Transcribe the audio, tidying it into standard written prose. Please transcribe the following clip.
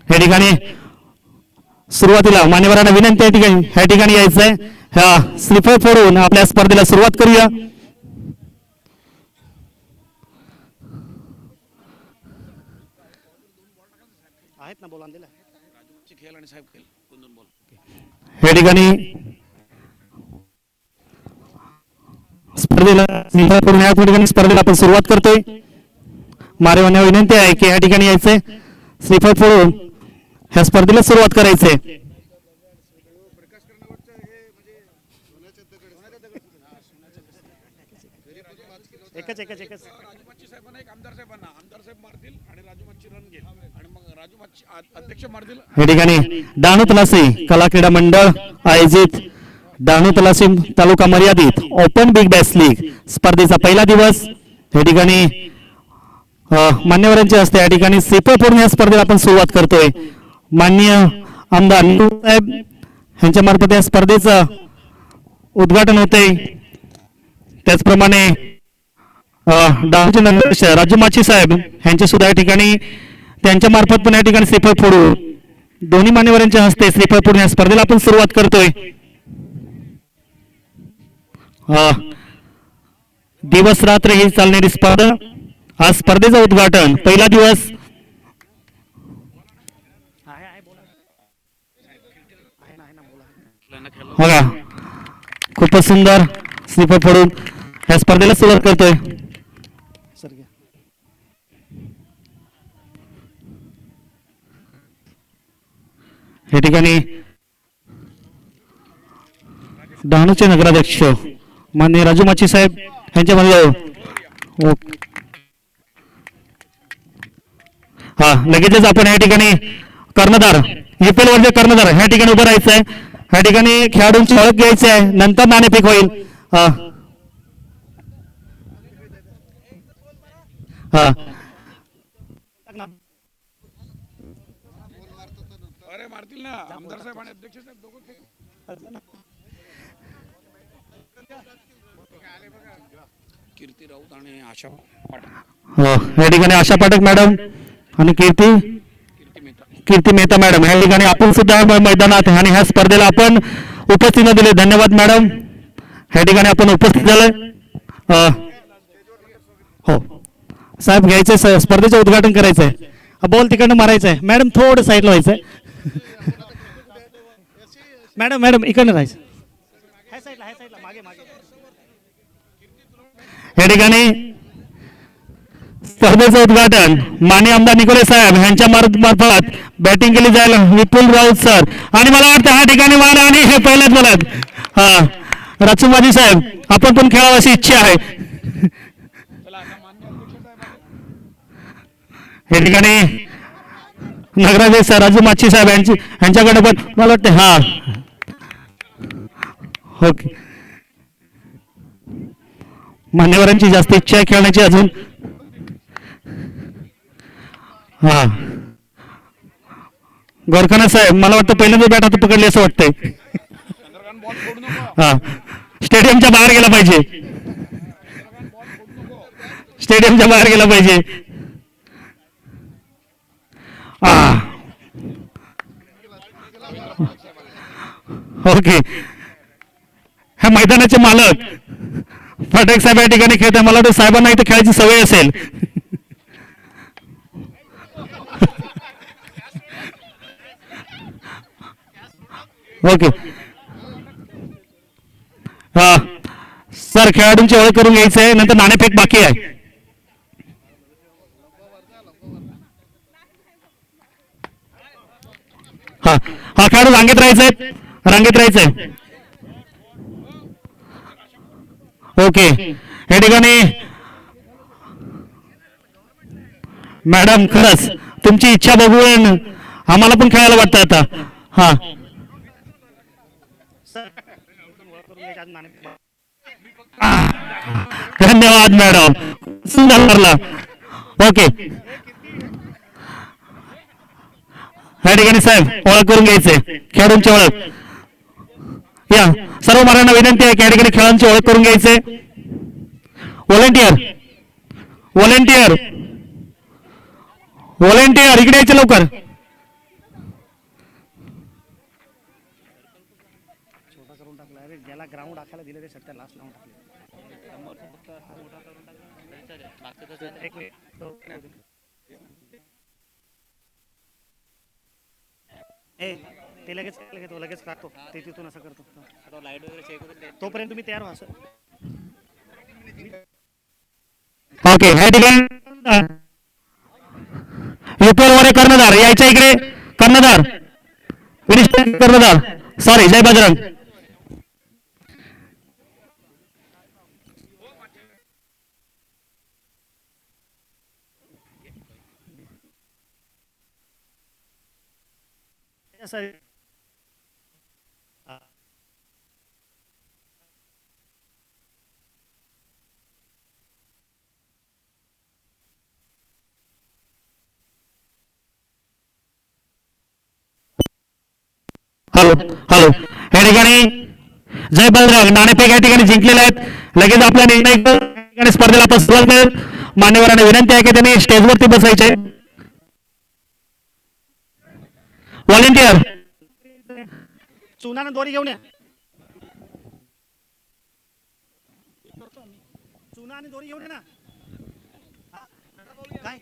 या ठिकाणी सुरुवातीला मान्यवरांना विनंती आहे ह्या ठिकाणी यायचंय. ह्या श्रीफळ फोडून आपल्या स्पर्धेला सुरुवात करूया. आहेत ना बोला दिला खेळ आणि साहेब खेळ दोन बोल या ठिकाणी स्पर्धेला या ठिकाणी स्पर्धेला आपण सुरुवात करतोय. मारेवांना विनंती आहे की या ठिकाणी यायचंय. श्रीफळ फोडून ह्या स्पर्धेला सुरुवात करायचंय. एकच एकच एकच या ठिकाणी डहाणू तलासी कला क्रीडा मंडळ आयोजित डहाणू तलासी तालुका मर्यादित ओपन बिग बॅश लीग स्पर्धेचा पहिला दिवस या ठिकाणी मान्यवरांच्या हस्ते या ठिकाणी श्रीफळ फोडून या स्पर्धेला आपण सुरुवात करतोय. माननीय आमदार साहेब यांच्या मार्फत या स्पर्धेचं उद्घाटन होते. त्याचप्रमाणे डहाणूचे नगराध्यक्ष राजू माची साहेब यांच्या सुद्धा या ठिकाणी त्यांच्या मार्फत पण या ठिकाणी श्रीफळ फोडून दोन्ही मान्यवरांच्या हस्ते श्रीफळ फोडून या स्पर्धेला आपण सुरुवात करतोय. दिवस रात्र ही चालणारी स्पर्धा. आज स्पर्धेचं उद्घाटन पहिला दिवस बघा खूपच सुंदर श्रीफळ फोडून या स्पर्धेला सुरुवात करतोय. या ठिकाणी डहाणूचे नगराध्यक्ष माननीय राजू माची साहेब यांच्यामध्ये हा लगेचच आपण या ठिकाणी कर्णधार EPL वरचे कर्णधार ह्या ठिकाणी उभं राहायचं आहे. ह्या ठिकाणी खेळाडूंची ओळख घ्यायची आहे नंतर नाणेफेक होईल. हा कीर्ती राऊत आणि आशा पाठक या ठिकाणी आशा पाठक मॅडम आणि कीर्ती मेहता मॅडम या ठिकाणी आपण सुद्धा मैदानात आणि ह्या स्पर्धेला आपण उपस्थित दिले. धन्यवाद मॅडम. ह्या ठिकाणी आपण उपस्थित झालोय. हो साहेब घ्यायचंय स्पर्धेचं उद्घाटन करायचंय. बॉल तिकडनं मारायचंय. मॅडम थोडं साईडला व्हायचंय. मॅडम इकडनं राहायचं. या ठिकाणी स्पर्धेचं उद्घाटन माननीय आमदार निकोले साहेब यांच्या मार्फत बॅटिंग केली जाईल. विपुल राऊत सर आणि मला वाटतं ह्या ठिकाणी मान आणि हे पहिल्याच बोलत हा राजूमाजी साहेब आपण पण खेळावं अशी इच्छा आहे. या ठिकाणी नगराध्यक्ष राजू माची साहेब यांच्याकडे पण मला वाटतं हा ओके मान्यवरांची जास्त इच्छा आहे खेळण्याची अजून. हा गोरखाना साहेब मला वाटतं पहिल्यांदा बॅट हातात पकडली असं वाटतंय. हा स्टेडियमच्या बाहेर गेला पाहिजे. स्टेडियमच्या बाहेर गेला पाहिजे. ओके ह्या मैदानाचे मालक पाठक साहेब या ठिकाणी खेळतात. मला वाटतं साहेबांना इथे खेळायची सवय असेल. ओके हा सर खेळाडूंची ओळख करून घ्यायची आहे नंतर नाणेफेक बाकी आहे. हा हा खेळाडू रांगेत राहायचंय. ओके या ठिकाणी मॅडम खरंच तुमची इच्छा बघून आम्हाला पण खेळायला वाटतं आता. हा धन्यवाद मॅडम सुंदर करला. ओके या ठिकाणी साहेब ओळख करून घ्यायचे खेळाडूंची ओळख. या सर्व मारांना विनंती आहे की या ठिकाणी खेळाडूंची ओळख करून घ्यायचे. व्हॉलेंटियर इकडे यायचे लवकर. त्याला ग्राउंड आखायला दिले ते सध्या लास्ट लावून टाकले. एक मिनिट. ए ते लगेच तो लगेच काढतो ते तिथून असं करतो. लाईट वगैरे चेक होते तोपर्यंत तुम्ही तयार व्हा सर. ओके ह्या ठिकाणी युपीएल वर कर्णधार यायच्या इकडे कर्णधार कर्णधार सॉरी जय बजरंग. सर हॅलो हॅलो या ठिकाणी जय बलराम नाणेफेक या ठिकाणी जिंकलेले आहेत. लगेच आपल्या निर्णय स्पर्धेला आपण सुरुवात करेल. मान्यवरांना विनंती आहे की त्यांनी स्टेजवरती बसायचे. व्हॉलेंटियर चुनानं दोरी घेऊन या. चुना आणि दोरी घेऊन ये ना. काय